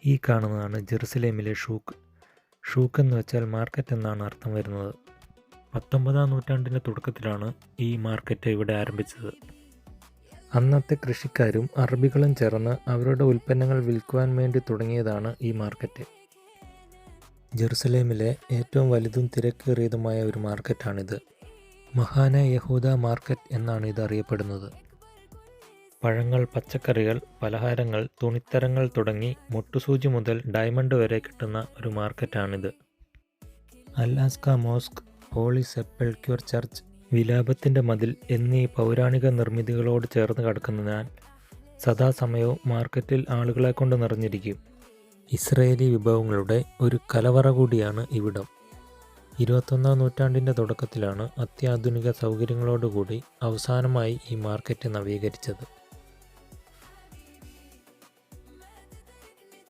ഈ കാണുന്നതാണ് ജെറുസലേമിലെ shook. Shook എന്ന് വെച്ചാൽ മാർക്കറ്റ് എന്നാണ് അർത്ഥം വരുന്നത്. 19-ാം നൂറ്റാണ്ടിൻ്റെ തുടക്കത്തിലാണ് ഈ മാർക്കറ്റ് ഇവിടെ ആരംഭിച്ചത്. അന്നത്തെ കൃഷിക്കാരും അറബികളും ചേർന്ന് അവരുടെ ഉൽപ്പന്നങ്ങൾ വിൽക്കുവാൻ വേണ്ടി തുടങ്ങിയതാണ് ഈ മാർക്കറ്റ്. ജെറുസലേമിലെ ഏറ്റവും വലുതും തിരക്കേറിയതുമായ ഒരു മാർക്കറ്റാണിത്. മഹാന യഹൂദ മാർക്കറ്റ് എന്നാണ് ഇത് അറിയപ്പെടുന്നത്. പഴങ്ങൾ, പച്ചക്കറികൾ, പലഹാരങ്ങൾ, തുണിത്തരങ്ങൾ തുടങ്ങി മുട്ടുസൂചി മുതൽ ഡയമണ്ട് വരെ കിട്ടുന്ന ഒരു മാർക്കറ്റാണിത്. അൽ-അക്സ മോസ്ക്, ഹോളി സെപ്പൽക്യൂർ ചർച്ച്, വിലാപത്തിൻ്റെ മതിൽ എന്നീ പൗരാണിക നിർമ്മിതികളോട് ചേർന്ന് കിടക്കുന്നതിനാൽ സദാസമയവും മാർക്കറ്റിൽ ആളുകളെ കൊണ്ട് നിറഞ്ഞിരിക്കും. ഇസ്രയേലി വിഭവങ്ങളുടെ ഒരു കലവറ കൂടിയാണ് ഇവിടം. 21-ാം നൂറ്റാണ്ടിൻ്റെ തുടക്കത്തിലാണ് അത്യാധുനിക സൗകര്യങ്ങളോടുകൂടി അവസാനമായി ഈ മാർക്കറ്റ് നവീകരിച്ചത്.